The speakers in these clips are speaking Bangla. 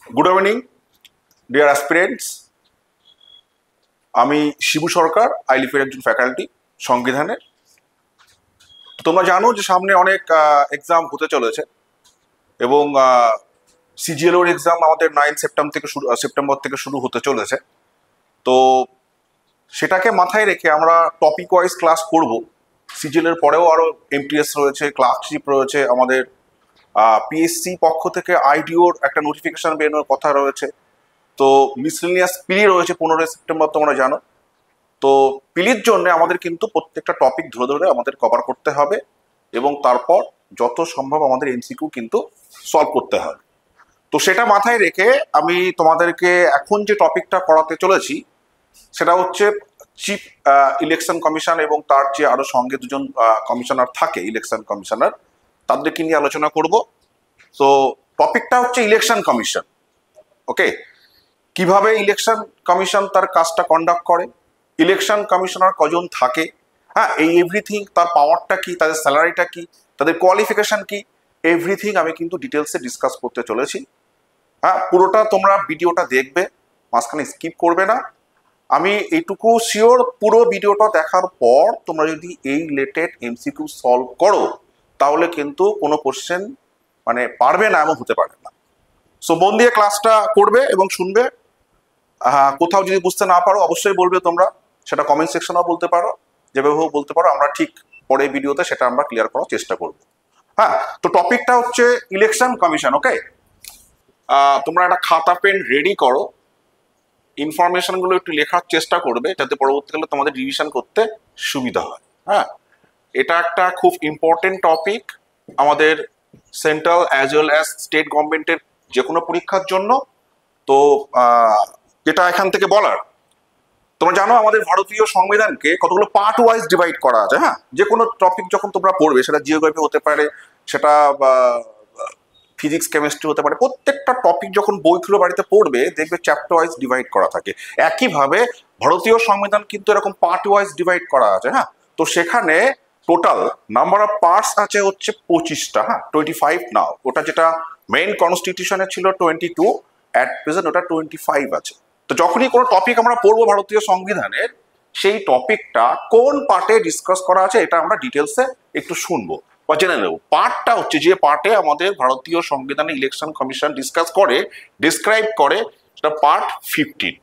Good evening deer aspirants. আমি শিবু সরকার, আইলিফের একজন ফ্যাকাল্টি সংবিধানের। তোমরা জানো যে সামনে অনেক এক্সাম হতে চলেছে এবং সিজিএলওর এক্সাম আমাদের 9 সেপ্টেম্বর থেকে শুরু হতে চলেছে। তো সেটাকে মাথায় রেখে আমরা টপিক ওয়াইজ ক্লাস করব। সিজিএল এর পরেও আরো এমটিএস রয়েছে, ক্লার্কশিপ রয়েছে, আমাদের পিএসসি পক্ষ থেকে আইডিওর একটা নোটিফিকেশন বেরোনোর কথা রয়েছে। তো মিসলেনিয়াস পিলি রয়েছে 15 সেপ্টেম্বর, তোমরা জানো। তো পিলির জন্য আমাদের কিন্তু প্রত্যেকটা টপিক ধরে ধরে আমাদের কভার করতে হবে এবং তারপর যত সম্ভব আমাদের এমসিকিউ কিন্তু সলভ করতে হবে। তো সেটা মাথায় রেখে আমি তোমাদেরকে এখন যে টপিকটা করাতে চলেছি সেটা হচ্ছে চিফ ইলেকশন কমিশন এবং তার যে আরো সঙ্গে দুজন কমিশনার থাকে, ইলেকশন কমিশনার, তাদেরকে নিয়ে আলোচনা করব। তো টপিকটা হচ্ছে ইলেকশন কমিশন। ওকে, কিভাবে ইলেকশন কমিশন তার কাজটা কন্ডাক্ট করে, ইলেকশন কমিশনার কজন থাকে, হ্যাঁ, এই এভরিথিং, তার পাওয়ারটা কি, তাদের স্যালারিটা কি, তাদের কোয়ালিফিকেশন কি, এভরিথিং আমি কিন্তু ডিটেলসে ডিসকাস করতে চলেছি। হ্যাঁ, পুরোটা তোমরা ভিডিওটা দেখবে, মাঝখানে স্কিপ করবে না। আমি এইটুকু শিওর, পুরো ভিডিওটা দেখার পর তোমরা যদি এই রিলেটেড এমসিকিউ সলভ করো তাহলে কিন্তু কোনো কোশ্চেন মানে পারবে না এমন হতে পারে না। সো মন দিয়ে ক্লাসটা করবে এবং শুনবে। কোথাও যদি বুঝতে না পারো অবশ্যই বলবে তোমরা, সেটা কমেন্ট সেকশনেও বলতে পারো, যেভাবে বলতে পারো, আমরা ঠিক পরে ভিডিওতে সেটা আমরা ক্লিয়ার করার চেষ্টা করব। হ্যাঁ, তো টপিকটা হচ্ছে ইলেকশন কমিশন। ওকে, তোমরা একটা খাতা পেন রেডি করো, ইনফরমেশনগুলো একটু লেখার চেষ্টা করবে যাতে পরবর্তীকালে তোমাদের রিভিশন করতে সুবিধা হয়। হ্যাঁ, এটা একটা খুব ইম্পর্টেন্ট টপিক আমাদের central as well as state গভর্নমেন্টের যে কোনো পরীক্ষার জন্য। তো যেটা এখান থেকে বলার, তোমরা জানো আমাদের ভারতীয় সংবিধানকে কতগুলো পার্ট ওয়াইজ ডিভাইড করা আছে। হ্যাঁ, যে কোনো টপিক যখন তোমরা পড়বে, সেটা জিওগ্রাফি হতে পারে, সেটা ফিজিক্স কেমিস্ট্রি হতে পারে, প্রত্যেকটা টপিক যখন বই খুলে বাড়িতে পড়বে দেখবে চ্যাপ্টার ওয়াইজ ডিভাইড করা থাকে। একইভাবে ভারতীয় সংবিধান কিন্তু এরকম পার্ট ওয়াইজ ডিভাইড করা আছে। হ্যাঁ, তো সেখানে টোটাল নাম্বার অফ পার্টস আছে হচ্ছে 25টা। হ্যাঁ, 25 নাও। ওটা যেটা মেইন কনস্টিটিউশনে ছিল 22, অ্যাট প্রেজেন্ট ওটা 25 আছে। তো যখনই কোনো টপিক আমরা পড়বো ভারতীয় সংবিধানের, সেই টপিকটা কোন পার্টে ডিসকাস করা আছে এটা আমরা ডিটেলসে একটু শুনবো বা জেনে নেব। পার্টটা হচ্ছে যে পার্টে আমাদের ভারতীয় সংবিধানে ইলেকশন কমিশন ডিসকাস করে, ডিসক্রাইব করে, সেটা পার্ট 15।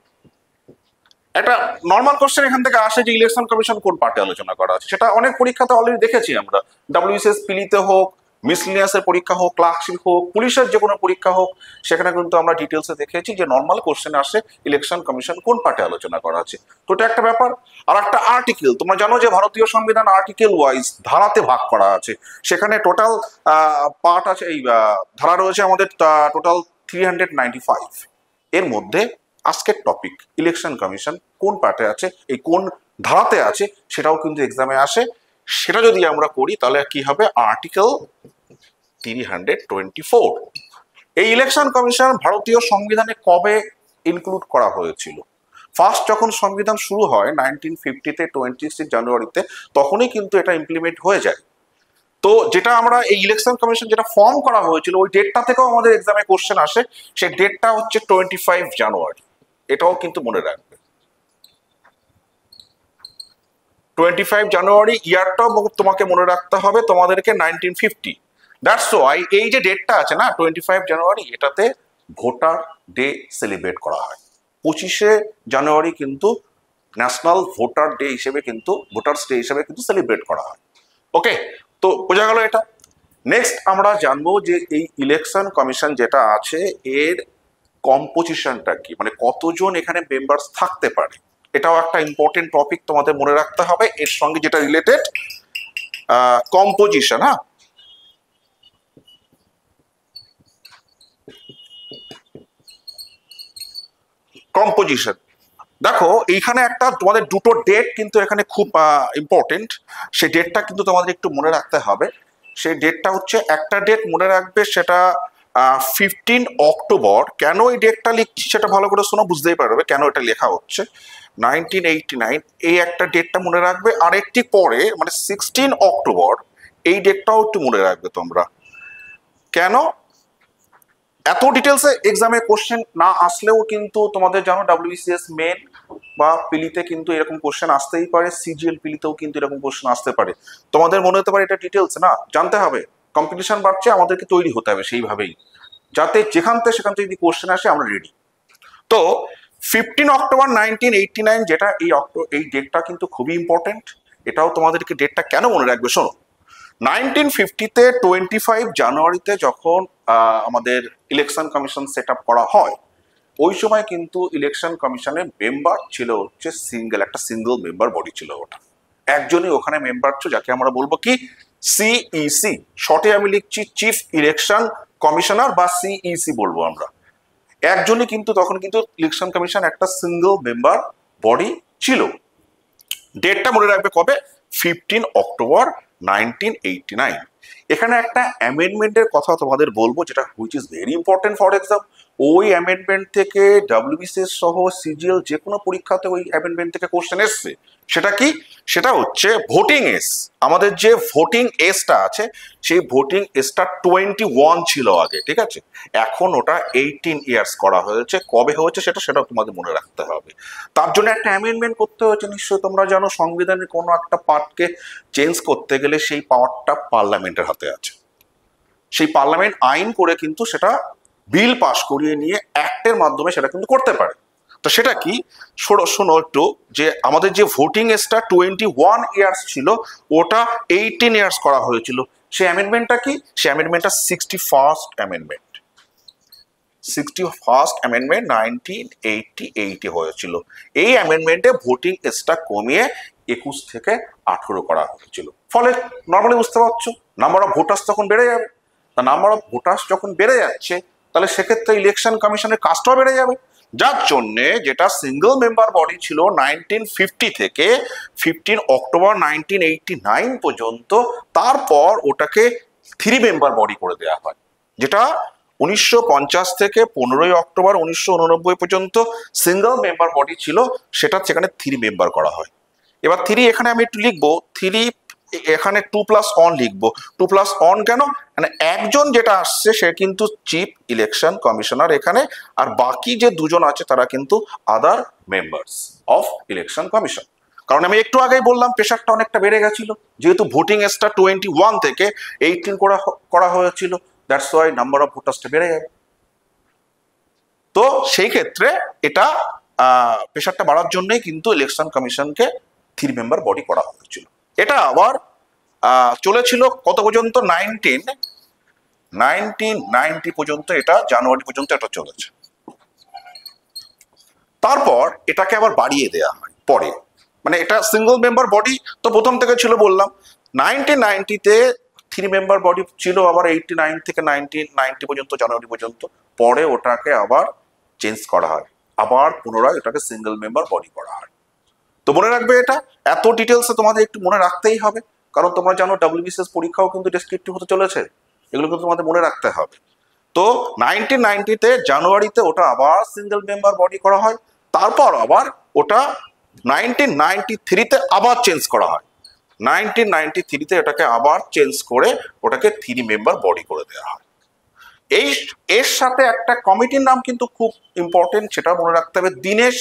একটা নর্মাল কোশ্চেন এখান থেকে আসে যে ইলেকশন কমিশন কোন পার্টে আলোচনা করা আছে, সেটা অনেক পরীক্ষাতে অলরেডি দেখেছি আমরা। ডব্লিউবিসিএস পিলিতে হোক, মিসলিনিয়াসের পরীক্ষা হোক, ক্লার্কশিপ হোক, পুলিশের যে কোনো পরীক্ষা হোক, সেখানে কিন্তু আমরা ডিটেলসে দেখেছি যে নর্মাল কোশ্চেন আসে ইলেকশন কমিশন কোন পার্টে আলোচনা করা আছে। তো এটা একটা ব্যাপার। আর একটা আর্টিকেল, তোমরা জানো যে ভারতীয় সংবিধান আর্টিকেল ওয়াইজ ধারাতে ভাগ করা আছে। সেখানে টোটাল পার্ট আছে, এই ধারা রয়েছে আমাদের টোটাল 395। এর মধ্যে আজকের টপিক ইলেকশন কমিশন কোন পার্টে আছে, এই কোন ধারাতে আছে, সেটাও কিন্তু এক্সামে আসে। সেটা যদি আমরা করি তাহলে কি হবে, আর্টিকেল 324। এই ইলেকশন কমিশন ভারতীয় সংবিধানে কবে ইনক্লুড করা হয়েছিল? ফার্স্ট যখন সংবিধান শুরু হয় 1950-তে, 26 জানুয়ারিতে, তখনই কিন্তু এটা ইমপ্লিমেন্ট হয়ে যায়। তো যেটা আমরা এই ইলেকশন কমিশন যেটা ফর্ম করা হয়েছিল ওই ডেটটা থেকেও আমাদের এক্সামে কোশ্চেন আসে। সেই ডেটটা হচ্ছে 25 জানুয়ারি। এটাও কিন্তু মনে রাখবে, 25 জানুয়ারি ইয়ারটাও তোমাকে মনে রাখতে হবে তোমাদেরকে 1950। দ্যাটস ওয়াই এই যে ডেটটা আছে না 25 জানুয়ারি, এটাতে ভোটার ডে সেলিব্রেট করা হয়। 25শে জানুয়ারি কিন্তু ন্যাশনাল ভোটার ডে হিসেবে কিন্তু, ভোটার্স ডে হিসেবে কিন্তু সেলিব্রেট করা হয়। ওকে, তো বোঝা গেল এটা। নেক্সট আমরা জানবো যে এই ইলেকশন কমিশন যেটা আছে এর কম্পোজিশনটা কি, মানে কতজন এখানে মেম্বার্স থাকতে পারে। এটাও একটা ইম্পর্টেন্ট টপিক, তোমাদের মনে রাখতে হবে। এর সঙ্গে যেটা রিলেটেড কম্পোজিশন। হ্যাঁ, কম্পোজিশন দেখো, এইখানে একটা তোমাদের দুটো ডেট কিন্তু এখানে খুব ইম্পর্টেন্ট। সেই ডেটটা কিন্তু তোমাদের একটু মনে রাখতে হবে। সেই ডেটটা হচ্ছে, একটা ডেট মনে রাখবে, সেটা 15 অক্টোবর। কেন এই ডেটটা লিখছি সেটা ভালো করে শোনো, বুঝতেই পারবে কেন এটা লেখা হচ্ছে। 1989 এই একটা ডেটটা মনে রাখবে। আর একটি পরে মানে 16 অক্টোবর, এই ডেটটাও একটু মনে রাখবে তোমরা। কেন? এত ডিটেলসে এক্সামে কোশ্চেন না আসলেও কিন্তু তোমাদের জানো WBCS মেন বা পিলিতে কিন্তু এরকম কোশ্চেন আসতেই পারে, সিজিএল পিলিতেও কিন্তু এরকম কোশ্চেন আসতে পারে। তোমাদের মনে হতে পারে এটা ডিটেলস না, জানতে হবে, কম্পিটিশন বাড়ছে, আমাদেরকে তৈরি হতে হবে সেইভাবেই, যাতে যেখান থেকে সেখান থেকে যদি কোশ্চেন আসে আমরা রেডি। তো 15 অক্টোবর 1989 যেটা এই ডেটটা কিন্তু খুবই ইম্পর্টেন্ট। এটাও তোমাদেরকে ডেটটা কেন মনে রাখবে শোনো। 1950-তে 25 জানুয়ারিতে যখন আমাদের ইলেকশন কমিশন সেট আপ করা হয়, ওই সময় কিন্তু ইলেকশন কমিশনের মেম্বার ছিল হচ্ছে একটা সিঙ্গেল মেম্বার বডি ছিল, ওটা একজনই ওখানে মেম্বার ছিল, যাকে আমরা বলবো কি সিইসি, শর্টে আমি লিখছি চিফ ইলেকশন কমিশনার বা সিইসি বলবো আমরা। একজনই কিন্তু তখন কিন্তু ইলেকশন কমিশন একটা সিঙ্গেল মেম্বার বডি ছিল। ডেটটা মনে রাখবে কবে, 15 অক্টোবর 1989। এখানে একটা অ্যামেন্ডমেন্টের কথা তোমাদের বলবো, যেটা which is very important for exam. ওই অ্যামেন্ডমেন্ট থেকে WBCS সহ সিজিএল যে কোনো পরীক্ষাতে ওই অ্যামেন্ডমেন্ট থেকে কোশ্চেন এসছে। সেটা কি, সেটা হচ্ছে ভোটিং এজ। আমাদের যে ভোটিং এজটা আছে, সেই ভোটিং এজটা 21 ছিল আগে, ঠিক আছে, এখন ওটা 18 ইয়ার্স করা হয়েছে। কবে হয়েছে সেটাও তোমাদের মনে রাখতে হবে। তার জন্য একটা অ্যামেন্ডমেন্ট করতে হয়েছে, নিশ্চয়ই তোমরা জানো সংবিধানের কোনো একটা পার্টকে চেঞ্জ করতে গেলে সেই পাওয়ারটা পার্লামেন্টের হাতে আছে। সেই পার্লামেন্ট আইন করে কিন্তু সেটা বিল পাস করিয়ে নিয়ে অ্যাক্টের মাধ্যমে সেটা কিন্তু করতে পারে। তো সেটা কি, শোনো একটু, যে আমাদের যে ভোটিং এজটা 21 ইয়ার্স ছিল, ওটা 18 ইয়ার্স করা হয়েছিল। সেই অ্যামেন্ডমেন্টটা কি, সেই অ্যামেন্ডমেন্টটা 61st অ্যামেন্ডমেন্ট। 61st অ্যামেন্ডমেন্ট 1988 হয়েছিল। এই অ্যামেন্ডমেন্টে ভোটিং এজটা কমিয়ে 21 থেকে 18 করা হয়েছিল। ফলে নর্মালি বুঝতে পারছো, নাম্বার অফ ভোটার্স তখন বেড়ে যাবে। তা নাম্বার অফ ভোটার্স যখন বেড়ে যাচ্ছে, তাহলে সেক্ষেত্রে ইলেকশন কমিশনের কাজটাও বেড়ে যাবে। যার জন্যে যেটা সিঙ্গেল মেম্বার বডি ছিল 1950 থেকে 15 অক্টোবর 1989 পর্যন্ত, তারপর ওটাকে 3 মেম্বার বডি করে দেওয়া হয়। যেটা 1950 থেকে 15 অক্টোবর 1989 পর্যন্ত সিঙ্গেল মেম্বার বডি ছিল, সেটা সেখানে 3 মেম্বার করা হয়। এবার 3 এখানে আমি একটু লিখবো, 3 এখানে 2+1 লিখবো। 2+1 কেন, মানে একজন যেটা আসছে সে কিন্তু চিফ ইলেকশন কমিশনার এখানে, আর বাকি যে দুজন আছে তারা কিন্তু আদার মেম্বার্স অফ ইলেকশন কমিশন। কারণ আমি একটু আগেই বললাম প্রেশারটা অনেকটা বেড়ে গেছিল, যেহেতু ভোটিং এজটা 21 থেকে 18 করা হয়েছিল, দ্যাটস ওয়াই নাম্বার অফ ভোটার্সটা বেড়ে যাবে। তো সেই ক্ষেত্রে এটা প্রেশারটা বাড়ার জন্যই কিন্তু ইলেকশন কমিশনকে 3 মেম্বার বডি করা হয়েছিল। এটা আবার চলেছিল কত পর্যন্ত, 1990 পর্যন্ত, এটা জানুয়ারি পর্যন্ত এটা চলেছে। তারপর এটাকে আবার বাড়িয়ে দেয়া হয় পরে, মানে এটা সিঙ্গল মেম্বার বডি তো প্রথম থেকে ছিল বললাম। 1990-তে 3 মেম্বার বডি ছিল, আবার 89 থেকে 1990 পর্যন্ত, জানুয়ারি পর্যন্ত। পরে ওটাকে আবার চেঞ্জ করা হয়, আবার পুনরায় ওটাকে সিঙ্গেল মেম্বার বডি করা হয়। তো মনে রাখবে, এটা এত ডিটেলসে তোমাদের একটু মনে রাখতেই হবে, কারণ তোমরা জানো WBCS পরীক্ষাও কিন্তু ডেসক্রিপটিভ হতে চলেছে, এগুলো কিন্তু তোমাদের মনে রাখতে হবে। তো 1990-তে জানুয়ারিতে ওটা আবার সিঙ্গেল মেম্বার বডি করা হয়, তারপর আবার ওটা 1993-তে আবার চেঞ্জ করা হয়। 1993-তে এটাকে আবার চেঞ্জ করে ওটাকে 3 মেম্বার বডি করে দেওয়া হয়। এর সাথে একটা কমিটির নাম কিন্তু খুব ইম্পর্টেন্ট, সেটা মনে রাখতে হবে, দীনেশ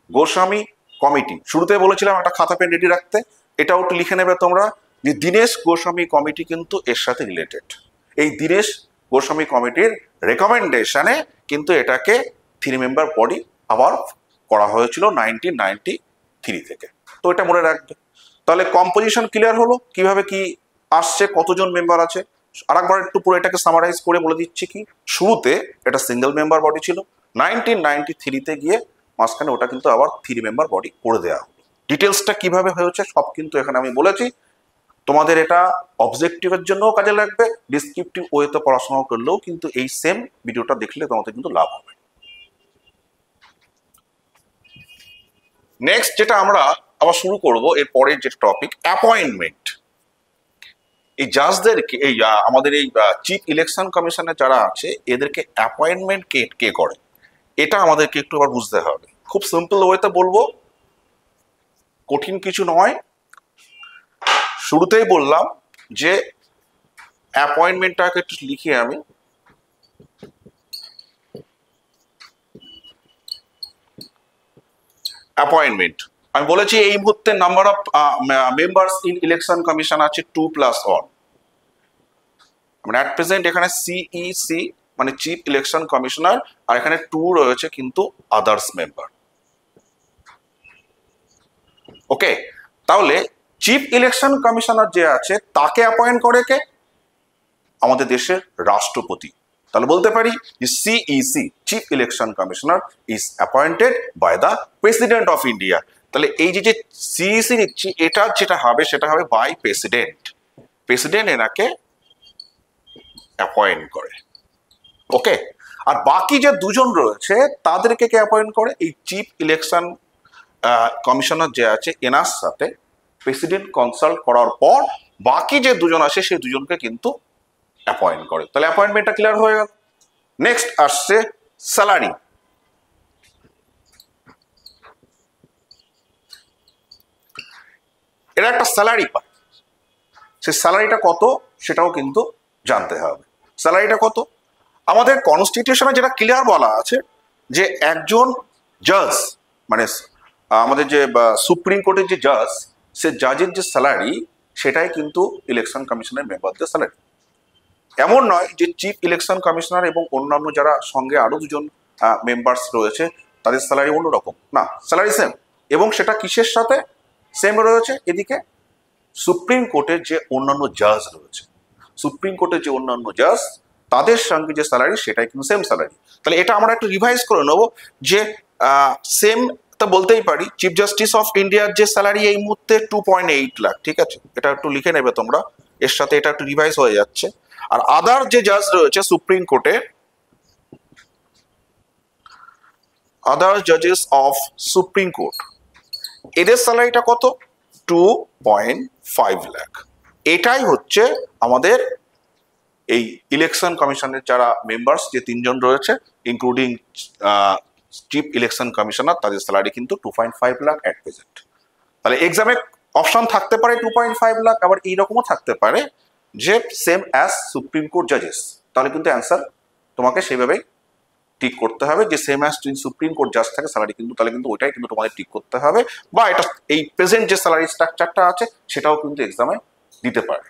গোস্বামী কমিটি। শুরুতে বলেছিলাম একটা খাতা পেন রেডি রাখতে, এটাও একটু লিখে নেবে তোমরা, যে দীনেশ গোস্বামী কমিটি কিন্তু এর সাথে রিলেটেড। এই দীনেশ গোস্বামী কমিটির রেকমেন্ডেশনে কিন্তু এটাকে 3 মেম্বার বডি আবার করা হয়েছিল 1993 থেকে। তো এটা মনে রাখবে। তাহলে কম্পোজিশন ক্লিয়ার হলো, কিভাবে কি আসছে, কতজন মেম্বার আছে। আরেকবার একটু পুরো এটাকে সামারাইজ করে বলে দিচ্ছি কি, শুরুতে এটা সিঙ্গেল মেম্বার বডি ছিল, 1993-তে গিয়ে মাঝখানে ওটা কিন্তু আবার 3 মেম্বার বডি করে দেওয়া হলো। ডিটেলসটা কিভাবে হয়েছে সব কিন্তু এখানে আমি বলেছি। তোমাদের এটা অবজেক্টিভের জন্যও কাজে লাগবে, ডিসক্রিপটিভ ওয়েতে পড়াশোনা করলেও কিন্তু এই সেম ভিডিওটা দেখলে তোমাদের কিন্তু লাভ হবে। নেক্সট যেটা আমরা আবার শুরু করব, এর পরের যে টপিক, অ্যাপয়েন্টমেন্ট। এই জাজদেরকে, এই আমাদের এই চিফ ইলেকশন কমিশনে যারা আছে, এদেরকে অ্যাপয়েন্টমেন্ট কে করে, এটা আমাদেরকে একটু আবার বুঝতে হবে। খুব সিম্পল ওয়েতে বলবো, কঠিন কিছু নয়। শুরুতেই বললাম যে অ্যাপয়েন্টমেন্টটাকে একটু লিখি আমি, অ্যাপয়েন্টমেন্ট, আমি বলেছি এই মুহূর্তে number of members in election commission আছে 2+1, মানে অ্যাট প্রেজেন্ট এখানে সিইসি মানে চিফ ইলেকশন কমিশনার, আর এখানে 2 রয়েছে কিন্তু আদার্স মেম্বার। ওকে, তাহলে চিফ ইলেকশন কমিশনার যে আছে তাকে অ্যাপয়েন্ট করে কে? আমাদের দেশের রাষ্ট্রপতি। তাহলে বলতে পারি যে CEC chief election commissioner is appointed by the president of India. তাহলে এই যে সিইসি নিচ্ছি, এটা যেটা হবে সেটা হবে বাই প্রেসিডেন্ট, প্রেসিডেন্ট এনাকে অ্যাপয়েন্ট করে। ওকে, আর বাকি যে দুজন রয়েছে তাদেরকে কে অ্যাপয়েন্ট করে? এই চিফ ইলেকশন কমিশনার যে আছে এনার সাথে প্রেসিডেন্ট কনসাল্ট করার পর বাকি যে দুজন আসে সেই দুজনকে কিন্তু অ্যাপয়েন্ট করে। তাহলে অ্যাপয়েন্টমেন্টটা ক্লিয়ার হয়ে গেল। নেক্সট আসছে স্যালারি। এরা একটা স্যালারি পায়, সেই স্যালারিটা কত সেটাও কিন্তু জানতে হবে। স্যালারিটা কত? আমাদের কনস্টিটিউশনে যেটা ক্লিয়ার বলা আছে যে একজন জাজ মানে আমাদের যে সুপ্রিম কোর্টের যে জাজ, সে জাজের যে স্যালারি সেটাই কিন্তু ইলেকশন কমিশনের মেম্বারদের স্যালারি। এমন নয় যে চিফ ইলেকশন কমিশনার এবং অন্যান্য যারা সঙ্গে আরো দুজন মেম্বার্স রয়েছে তাদের স্যালারি অন্যরকম, না, স্যালারি সেম। এবং সেটা কিসের সাথে সেম রয়েছে? এদিকে সুপ্রিম কোর্টের যে অন্যান্য জাজ রয়েছে, সুপ্রিম কোর্টের যে অন্যান্য জাজ তাদের সঙ্গে যে স্যালারি সেটাই কিন্তু সেম স্যালারি। তাহলে এটা আমরা একটু রিভাইজ করে নেবো যে সেম তা বলতেই পারি চিফ জাস্টিস অফ ইন্ডিয়ার যে স্যালারি এই মুহূর্তে 2.8 লাখ, ঠিক আছে, এটা একটু লিখে নেবে তোমরা, এর সাথে এটা একটু রিভাইজ হয়ে যাচ্ছে। আর আদার যে জাজ রয়েছে সুপ্রিম কোর্টে, আদার জাজেস অফ সুপ্রিম কোর্ট, এদের স্যালারিটা কত? 2.5 লাখ। এটাই হচ্ছে আমাদের এই ইলেকশন কমিশনের যারা মেম্বার্স যে 3 জন রয়েছে ইনক্লুডিং চিফ ইলেকশন কমিশনার, তাদের স্যালারি কিন্তু 2.5 লাখ অ্যাট প্রেজেন্ট। তাহলে এক্সামে অপশন থাকতে পারে 2.5 লাখ, আবার এইরকমও থাকতে পারে যে সেম অ্যাজ সুপ্রিম কোর্ট জাজেস। তাহলে কিন্তু অ্যান্সার তোমাকে সেইভাবেই টিক করতে হবে যে সেম অ্যাজ সুপ্রিম কোর্ট জাজ থাকে স্যালারি কিন্তু, তাহলে কিন্তু ওইটাই কিন্তু তোমাদের টিক করতে হবে, বা এটা এই প্রেজেন্ট যে স্যালারি স্ট্রাকচারটা আছে সেটাও কিন্তু এক্সামে দিতে পারে।